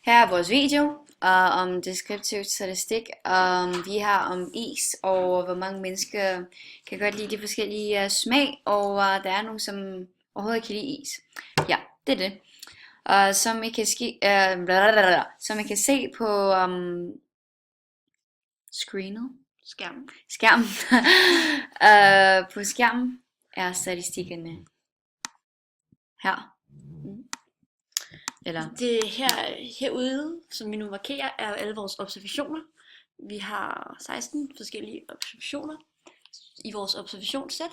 Her er vores video om deskriptiv statistik. Vi har om is og hvor mange mennesker kan godt lide de forskellige smag, og der er nogen, som overhovedet ikke kan lide is. Ja, det er det. Som I kan se på skærmen på skærmen er statistikkerne her. Eller Det herude, som vi nu markerer, er alle vores observationer. Vi har 16 forskellige observationer i vores observationssæt.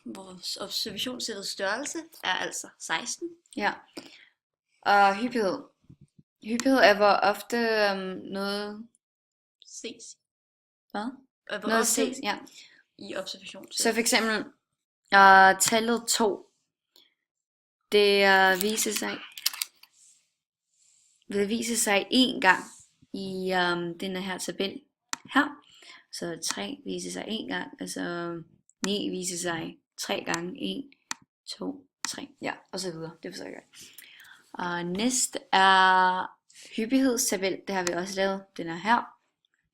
Vores observationssættets størrelse er altså 16. ja. Og hyppighed. Hyppighed er hvor ofte noget Ses. hvad? Hvor Noget ofte ses, ja. i observationssæt. Så for eksempel tallet 2. Det viser sig en gang i den her tabel her. Så 3 viser sig en gang, altså 9 viser sig 3 gange, 1, 2, 3, ja, og så videre. Det forstår jeg godt. Og næste er hyppighedstabel, det har vi også lavet, den er her.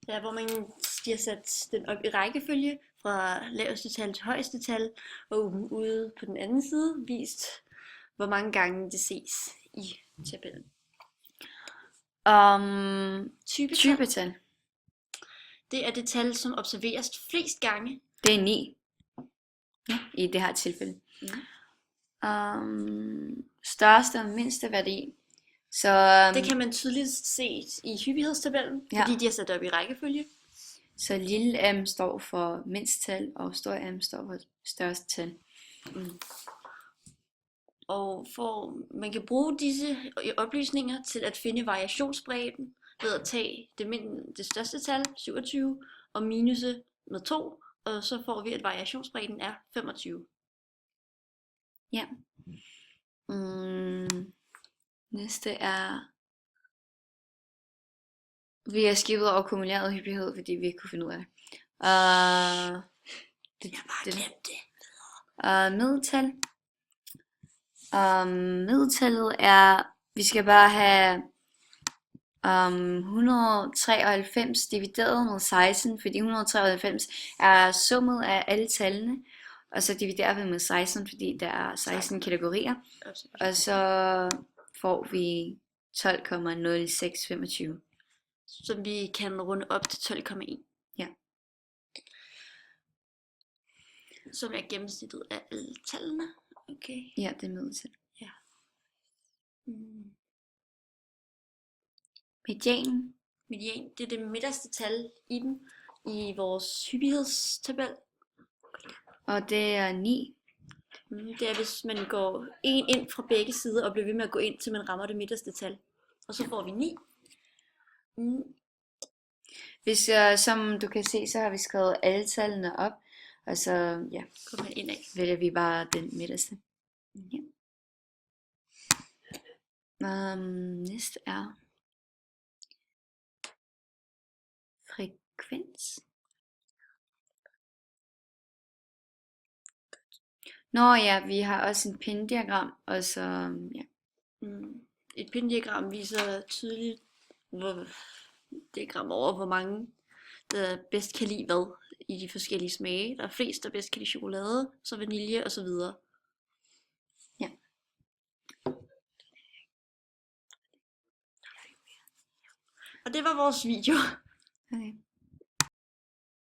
Ja, hvor man har sat den op i rækkefølge fra laveste tal til højeste tal, og ude på den anden side vist, hvor mange gange det ses i tabellen. Typetal. Det er det tal, som observeres flest gange. Det er 9. Ja, i det her tilfælde. Største og mindste værdi. Så det kan man tydeligt se i hyppighedstabellen, fordi de er sat op i rækkefølge. Så lille m står for mindst tal, og stor m står for største tal. Og man kan bruge disse oplysninger til at finde variationsbredden ved at tage det største tal, 27, og minuse med 2, og så får vi, at variationsbredden er 25. Ja. Næste er, vi har skibet over kumuleret hyppighed, fordi vi ikke kunne finde ud af det. Jeg bare glemte det. Middeltal. Middeltallet er, vi skal bare have 193 divideret med 16, fordi 193 er summet af alle tallene, og så dividerer vi med 16, fordi der er 16 kategorier, og så får vi 12,0625. Som vi kan runde op til 12,1. Ja. Som er gennemsnittet af alle tallene. Okay. Ja, det er middeltal. Ja. Medianen. Median, det er det midterste tal i den, i vores hyppighedstabel. Og det er 9. Det er, hvis man går ind fra begge sider og bliver ved med at gå ind, til man rammer det midterste tal. Og så får vi 9. Hvis, som du kan se, så har vi skrevet alle tallene op, og så vælger vi bare den midterste. Ja. Næste er frekvens. Nå ja, vi har også en pinddiagram, og så ja. Et pinddiagram viser tydeligt diagram over, hvor mange der bedst kan lide hvad i de forskellige smage. Der er flest, der bedst kan lide chokolade, så vanilje og så videre. Ja. Og det var vores video. Okay.